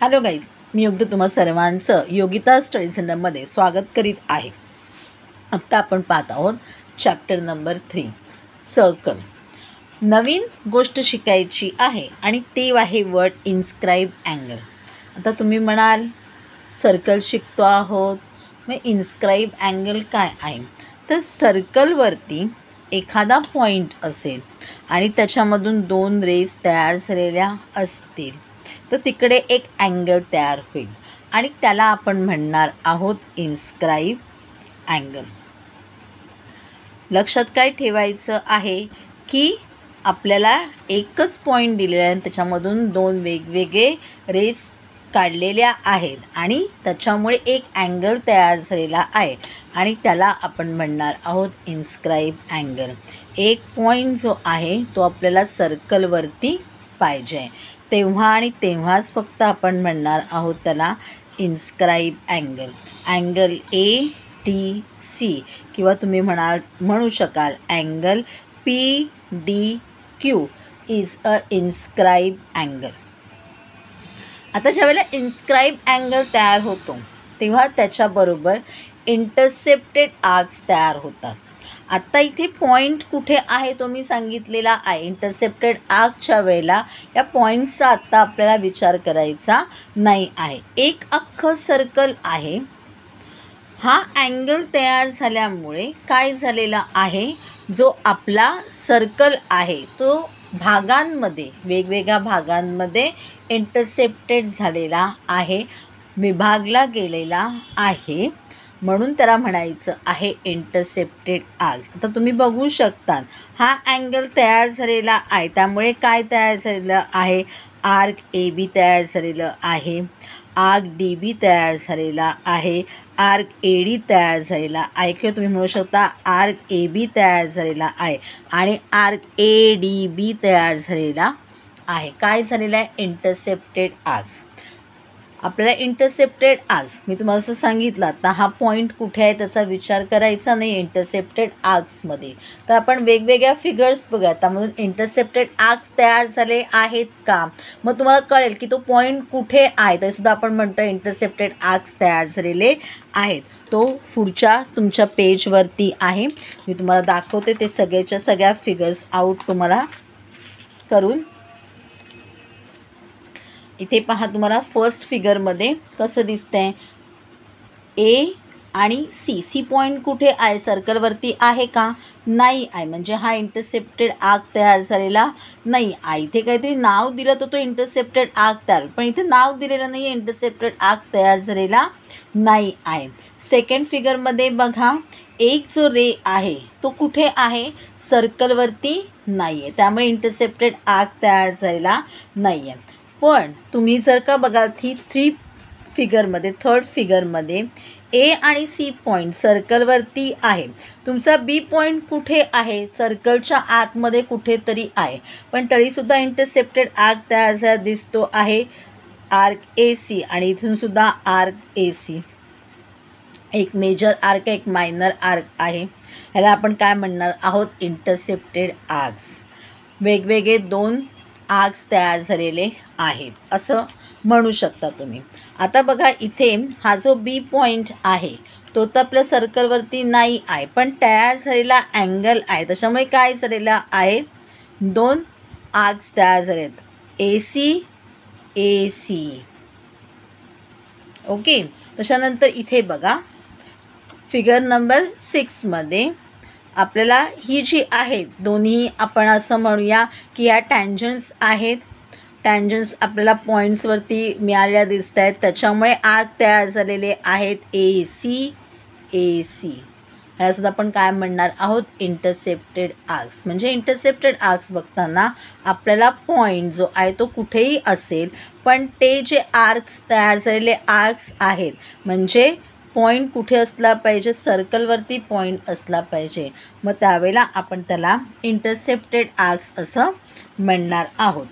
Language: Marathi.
हॅलो गाईज, मी योगिता तुम्हा सर्वांचं योगिता स्टडी सेंटरमध्ये स्वागत करीत आहे. आता आपण पाहत आहोत चॅप्टर नंबर 3 सर्कल. नवीन गोष्ट शिकायची आहे आणि ते आहे वर्ड इन्स्क्राईब अँगल. आता तुम्ही म्हणाल सर्कल शिकतो आहोत, मग इन्स्क्राईब अँगल काय आहे? तर सर्कलवरती एखादा पॉईंट असेल आणि त्याच्यामधून 2 रेस तयार झालेल्या असतील तर तिकडे एक अँगल तयार होईल आणि त्याला आपण म्हणणार आहोत इन्स्क्राईब अँगल. लक्षात काय ठेवायचं आहे की आपल्याला एकच पॉईंट दिलेला आहे आणि त्याच्यामधून 2 वेगवेगळे रेस काढलेल्या आहेत आणि त्याच्यामुळे एक अँगल तयार झालेला आहे आणि त्याला आपण म्हणणार आहोत इन्स्क्राईब अँगल. एक पॉईंट जो आहे तो आपल्याला सर्कलवरती पाहिजे, तेव्हा आणि तेव्हाच फक्त आपण म्हणणार आहोत त्याला इन्स्क्राईब अँगल. अँगल ADC किंवा तुम्ही म्हणू शकाल angle PDQ is a inscribe angle. आता ज्यावेळेला इन्स्क्राईब अँगल तयार होतो तेव्हा त्याच्याबरोबर इंटरसेप्टेड आर्क्स तयार होतात. आत्ता इथे पॉईंट कुठे आहे तो मी सांगितलेला आहे. इंटरसेप्टेड आर्कच्या वेळेला या पॉईंटचा आत्ता आपल्याला विचार करायचा नाही आहे. एक अख्खं सर्कल आहे. हा अँगल तयार झाल्यामुळे काय झालेला आहे, जो आपला सर्कल आहे तो भागांमध्ये वेगवेगळ्या भागांमध्ये इंटरसेप्टेड झालेला आहे, विभागला गेलेला आहे, म्हणून त्याला म्हणायचं आहे इंटरसेप्टेड आर्क्स. आता तुम्ही बघू शकता हा अँगल तयार झालेला आहे, त्यामुळे काय तयार झालेलं आहे, आर्क AB तयार झालेलं आहे, आर्क DB तयार झालेला आहे, आर्क AD तयार झालेला आहे किंवा तुम्ही म्हणू शकता आर्क AB तयार झालेला आहे आणि आर्क ADB तयार झालेला आहे. काय झालेलं आहे, इंटरसेप्टेड आर्क्स. आपल्याला इंटरसेप्टेड आर्क्स मी तुम्हाला असं सांगितलं आता हा पॉईंट कुठे आहे त्याचा विचार करायचा नाही इंटरसेप्टेड आर्क्समध्ये. तर आपण वेगवेगळ्या फिगर्स बघूया, त्यामधून इंटरसेप्टेड आर्क्स तयार झाले आहेत का, मग तुम्हाला कळेल की तो पॉईंट कुठे आहे. तरीसुद्धा आपण म्हणतो इंटरसेप्टेड आर्क्स तयार झालेले आहेत. तो पुढच्या तुमच्या पेजवरती आहे, मी तुम्हाला दाखवते ते सगळ्याच्या सगळ्या फिगर्स आउट तुम्हाला करून. इथे पहा तुम्हाला फर्स्ट फिगरमध्ये कसं दिसतंय, A आणि C पॉईंट कुठे आहे, सर्कलवरती आहे का, नाही आहे, म्हणजे हा इंटरसेप्टेड आर्क तयार झालेला नाही आहे. इथे काहीतरी नाव दिलं तर तो इंटरसेप्टेड आर्क तयार, पण इथे नाव दिलेलं नाही आहे, इंटरसेप्टेड आर्क तयार झालेला नाही आहे. सेकंड फिगरमध्ये बघा एक जो रे आहे तो कुठे आहे, सर्कलवरती नाही आहे, त्यामुळे इंटरसेप्टेड आर्क तयार झालेला नाही आहे. पण तुम्ही जर का बघाल थर्ड फिगरमध्ये A आणि C पॉईंट सर्कलवरती आहे, तुमचा B पॉईंट कुठे आहे, सर्कलच्या आतमध्ये कुठेतरी आहे, पण तरीसुद्धा इंटरसेप्टेड आर्क तयार झाला दिसतो आहे, आर्क AC. आणि इथून सुद्धा आर्क AC, एक मेजर आर्क एक मायनर आर्क आहे. ह्याला आपण काय म्हणणार आहोत, इंटरसेप्टेड आर्क्स. वेगवेगळे 2 आर्क्स तयार झालेले आहेत असं म्हणू शकता तुम्ही. आता बघा इथे हा जो B पॉईंट आहे तो तर आपल्या सर्कलवरती नाही आहे, पण तयार झालेला अँगल आहे, त्याच्यामुळे काय झालेला आहे, 2 आर्क्स तयार झाले आहेत, AC. ओके. त्याच्यानंतर इथे बघा फिगर नंबर 6मध्ये आपल्याला ही जी आहेत दोन्ही आपण असं म्हणूया की या टँजन्ट्स आहेत. टँजन्ट्स आपल्याला पॉईंट्सवरती मिळालेल्या दिसत आहेत, त्याच्यामुळे आर्क तयार झालेले आहेत AC. ह्यालासुद्धा आपण काय म्हणणार आहोत, इंटरसेप्टेड आर्क्स. म्हणजे इंटरसेप्टेड आर्क्स बघताना आपल्याला पॉईंट जो आहे तो कुठेही असेल, पण ते जे आर्क्स तयार झालेले आर्क्स आहेत म्हणजे पॉईंट कुठे असला पाहिजे, सर्कलवरती पॉईंट असला पाहिजे, मग त्यावेळेला आपण त्याला इंटरसेप्टेड आर्क्स असं म्हणणार आहोत.